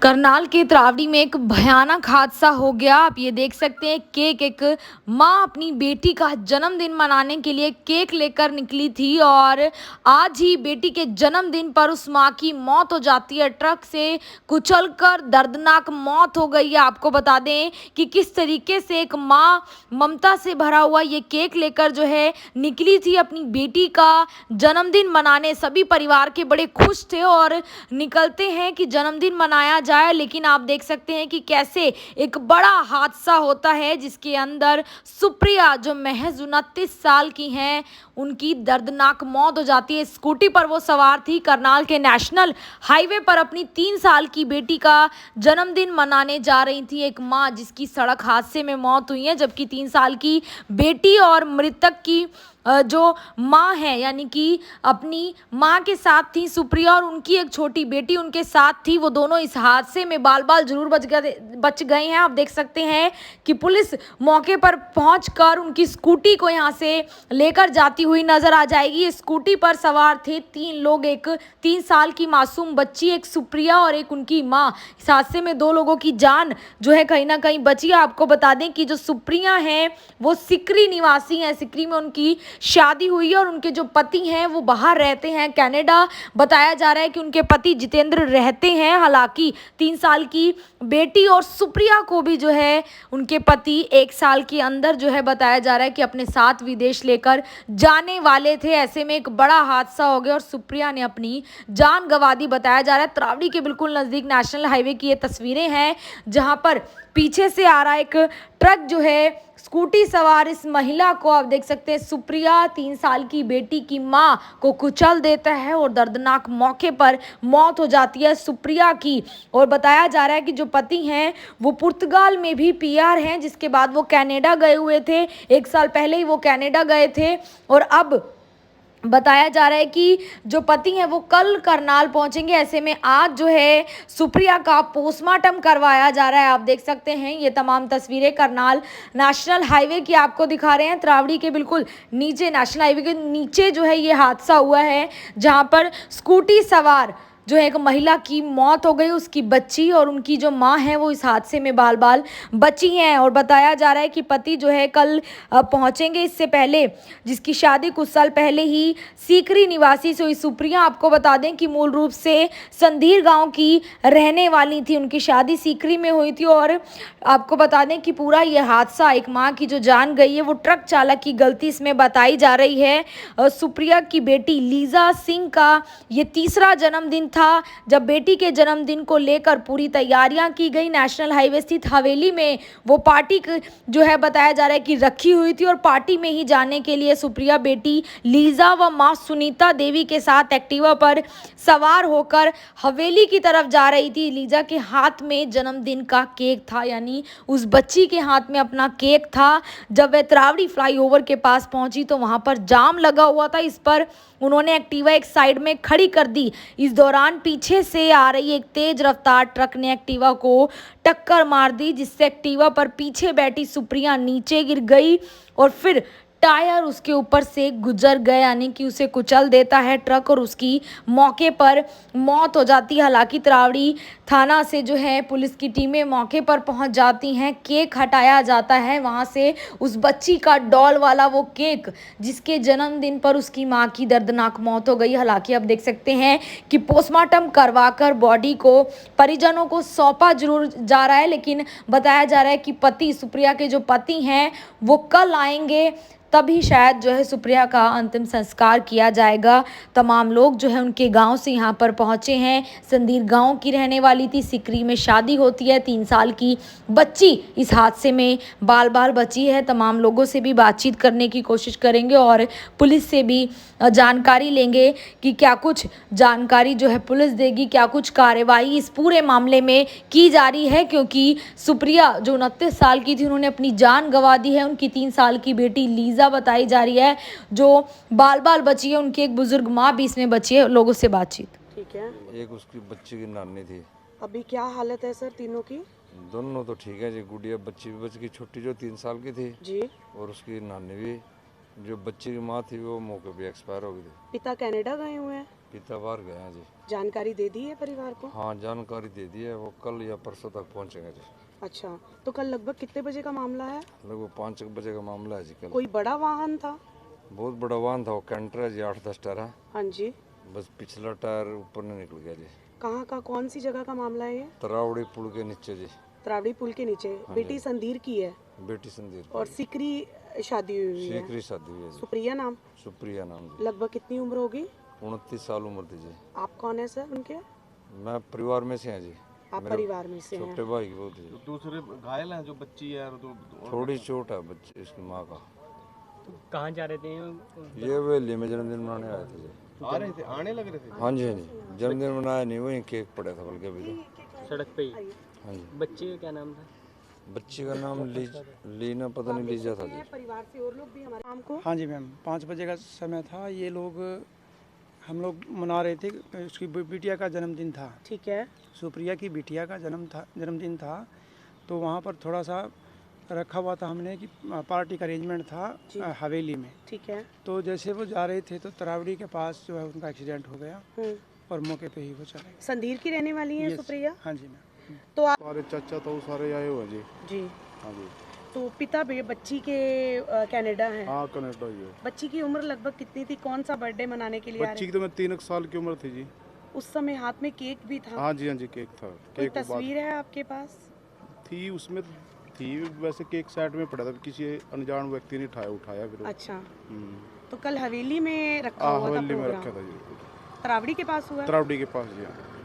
करनाल के त्रावडी में एक भयानक हादसा हो गया। आप ये देख सकते हैं केक, एक माँ अपनी बेटी का जन्मदिन मनाने के लिए केक लेकर निकली थी और आज ही बेटी के जन्मदिन पर उस माँ की मौत हो जाती है। ट्रक से कुचलकर दर्दनाक मौत हो गई है। आपको बता दें कि किस तरीके से एक माँ ममता से भरा हुआ ये केक लेकर जो है निकली थी अपनी बेटी का जन्मदिन मनाने। सभी परिवार के बड़े खुश थे और निकलते हैं कि जन्मदिन मनाया जाए, लेकिन आप देख सकते हैं कि कैसे एक बड़ा हादसा होता है जिसके अंदर सुप्रिया जो महज 29 साल की हैं उनकी दर्दनाक मौत हो जाती है। स्कूटी पर वो सवार थी, करनाल के नेशनल हाईवे पर अपनी 3 साल की बेटी का जन्मदिन मनाने जा रही थी एक माँ जिसकी सड़क हादसे में मौत हुई है, जबकि 3 साल की बेटी और मृतक की जो माँ है यानी कि अपनी माँ के साथ थी सुप्रिया और उनकी एक छोटी बेटी उनके साथ थी। वो दोनों इस हादसे में बाल बाल जरूर बच गए हैं। आप देख सकते हैं कि पुलिस मौके पर पहुंचकर उनकी स्कूटी को यहां से लेकर जाती हुई नजर आ जाएगी। स्कूटी पर सवार थे 3 लोग, एक 3 साल की मासूम बच्ची, एक सुप्रिया और एक उनकी माँ। इस हादसे में 2 लोगों की जान जो है कहीं ना कहीं बची। आपको बता दें कि जो सुप्रिया हैं वो सिकरी निवासी हैं, सिकरी में उनकी शादी हुई है और उनके जो पति हैं वो बाहर रहते हैं, कनाडा। बताया जा रहा है कि उनके पति जितेंद्र रहते हैं। हालांकि 3 साल की बेटी और सुप्रिया को भी जो है उनके पति 1 साल के अंदर जो है बताया जा रहा है कि अपने साथ विदेश लेकर जाने वाले थे। ऐसे में एक बड़ा हादसा हो गया और सुप्रिया ने अपनी जान गंवा दी। बताया जा रहा है त्रावडी के बिल्कुल नजदीक नेशनल हाईवे की ये तस्वीरें हैं जहां पर पीछे से आ रहा एक ट्रक जो है स्कूटी सवार इस महिला को, आप देख सकते हैं सुप्रिया 3 साल की बेटी की मां को कुचल देता है और दर्दनाक मौके पर मौत हो जाती है सुप्रिया की। और बताया जा रहा है कि जो पति हैं वो पुर्तगाल में भी पीआर हैं, जिसके बाद वो कनाडा गए हुए थे। 1 साल पहले ही वो कनाडा गए थे और अब बताया जा रहा है कि जो पति हैं वो कल करनाल पहुंचेंगे। ऐसे में आज जो है सुप्रिया का पोस्टमार्टम करवाया जा रहा है। आप देख सकते हैं ये तमाम तस्वीरें करनाल नेशनल हाईवे की आपको दिखा रहे हैं। त्रावडी के बिल्कुल नीचे, नेशनल हाईवे के नीचे जो है ये हादसा हुआ है जहां पर स्कूटी सवार जो है एक महिला की मौत हो गई, उसकी बच्ची और उनकी जो माँ है वो इस हादसे में बाल बाल बची हैं। और बताया जा रहा है कि पति जो है कल पहुंचेंगे। इससे पहले जिसकी शादी कुछ साल पहले ही सीकरी निवासी से हुई सुप्रिया, आपको बता दें कि मूल रूप से संधीर गांव की रहने वाली थी। उनकी शादी सीकरी में हुई थी और आपको बता दें कि पूरा ये हादसा, एक माँ की जो जान गई है वो ट्रक चालक की गलती इसमें बताई जा रही है। सुप्रिया की बेटी लीजा सिंह का ये तीसरा जन्मदिन था जब बेटी के जन्मदिन को लेकर पूरी तैयारियां की गई। नेशनल हाईवे स्थित हवेली में वो पार्टी जो है बताया जा रहा है कि रखी हुई थी और पार्टी में ही जाने के लिए सुप्रिया बेटी लीजा व मां सुनीता देवी के साथ एक्टिवा पर सवार होकर हवेली की तरफ जा रही थी। लीजा के हाथ में जन्मदिन का केक था, यानी उस बच्ची के हाथ में अपना केक था। जब वह त्रावडी फ्लाईओवर के पास पहुंची तो वहां पर जाम लगा हुआ था। इस पर उन्होंने एक्टिवा एक साइड में खड़ी कर दी। इस दौरान पीछे से आ रही एक तेज रफ्तार ट्रक ने एक्टिवा को टक्कर मार दी, जिससे एक्टिवा पर पीछे बैठी सुप्रिया नीचे गिर गई और फिर टायर उसके ऊपर से गुजर गए, यानी कि उसे कुचल देता है ट्रक और उसकी मौके पर मौत हो जाती है। हालांकि त्रावडी थाना से जो है पुलिस की टीमें मौके पर पहुंच जाती हैं। केक हटाया जाता है वहां से, उस बच्ची का डॉल वाला वो केक जिसके जन्मदिन पर उसकी मां की दर्दनाक मौत हो गई। हालांकि अब देख सकते हैं कि पोस्टमार्टम करवाकर बॉडी को परिजनों को सौंपा जरूर जा रहा है, लेकिन बताया जा रहा है कि पति, सुप्रिया के जो पति हैं वो कल आएंगे, तभी शायद जो है सुप्रिया का अंतिम संस्कार किया जाएगा। तमाम लोग जो है उनके गांव से यहाँ पर पहुँचे हैं। संधीर गांव की रहने वाली थी, सिकरी में शादी होती है। 3 साल की बच्ची इस हादसे में बाल बाल बची है। तमाम लोगों से भी बातचीत करने की कोशिश करेंगे और पुलिस से भी जानकारी लेंगे कि क्या कुछ जानकारी जो है पुलिस देगी, क्या कुछ कार्रवाई इस पूरे मामले में की जा रही है, क्योंकि सुप्रिया जो 29 साल की थी उन्होंने अपनी जान गंवा दी है। उनकी 3 साल की बेटी लीजा बताई जा रही है जो बाल बाल बची है, उनकी एक बुजुर्ग माँ भी इसमें बची है। लोगों से बातचीत। ठीक है, एक उसकी बच्ची की नानी थी। अभी क्या हालत है सर तीनों की? दोनों तो ठीक है जी, गुड़िया बच्ची भी बच गई, छोटी जो 3 साल की थी जी, और उसकी नानी भी। जो बच्ची की माँ थी वो मौके पे एक्सपायर हो गई थी। पिता कनाडा गए हुए हैं? पिता बाहर गए हैं जी। जानकारी दे दी है परिवार को? हाँ, जानकारी दे दी है, वो कल या परसों तक पहुंचेंगे जी। अच्छा, तो कल लगभग कितने बजे का मामला है? लगभग 5 बजे का मामला है जी। कल कोई बड़ा वाहन था? बहुत बड़ा वाहन था, वो कैंटर है जी, 8-10 टायर है। हाँ जी। बस पिछला टायर ऊपर नहीं निकल गया जी। कहाँ का, कौन सी जगह का मामला है ये? तरावड़ी पुल के नीचे जी। तरावड़ी पुल के नीचे। बेटी संधीर की है बेटी संदीप और सिकरी शादी हुई है। सीकरी शादी हुई है जी। सुप्रिया नाम? सुप्रिया नाम जी। लगभग कितनी उम्र होगी? 29 साल उम्र थी जी। आप कौन है सर उनके? मैं परिवार में से हैं जी। आप मेरे परिवार में से हैं? छोटे भाई की बहुत जी। दूसरे घायल हैं जो बच्ची है और थोड़ी चोट है बच्चे इसकी माँ का। कहाँ जा रहे थे? ये वेली में जन्मदिन मनाने आए थे जी। आ रहे थे, आने लग रहे थे। हाँ जी, हाँ जी, जन्मदिन मनाया नहीं, वहीं केक पड़ा था बल्कि अभी तो। सड़क पे ही। हाँ जी। बच्चे का क्या नाम था? बच्ची का नाम लीना, पता नहीं लीजा था जी। परिवार से और लोग भी हमारे शाम को? हाँ जी मैम, 5 बजे का समय था। ये लोग, हम लोग मना रहे थे, उसकी बिटिया का जन्मदिन था। ठीक है। सुप्रिया की बिटिया का जन्मदिन था। तो वहाँ पर थोड़ा सा रखा हुआ था हमने कि पार्टी का अरेंजमेंट था हवेली में। ठीक है। तो जैसे वो जा रहे थे तो तरावड़ी के पास जो है उनका एक्सीडेंट हो गया और मौके पे ही वो चले गए। संधीर की रहने वाली है सुप्रिया? हाँ जी मैम। तो आप? सारे चाचा तो सारे आए हुए हैं जी। जी। हाँ जी। तो पिता बच्ची के कनाडा है? हाँ, कनाडा ही है। बच्ची की उम्र लगभग कितनी थी? कौन सा बर्थडे मनाने के लिए आ बच्ची रहे? की तो मैं 3 साल की उम्र थी जी। उस समय हाथ में केक भी था? हाँ जी, हाँ जी, केक था। कोई केक तस्वीर है आपके पास? थी उसमें, थी वैसे केक साइड में पड़ा था, किसी अनजान व्यक्ति ने उठाया फिर। अच्छा, तो कल हवेली में रखा हुआ था हवेली में प्रोग्राम? रखा था जी। तरावड़ी के पास हुआ? तरावड़ी के पास जी। हाँ।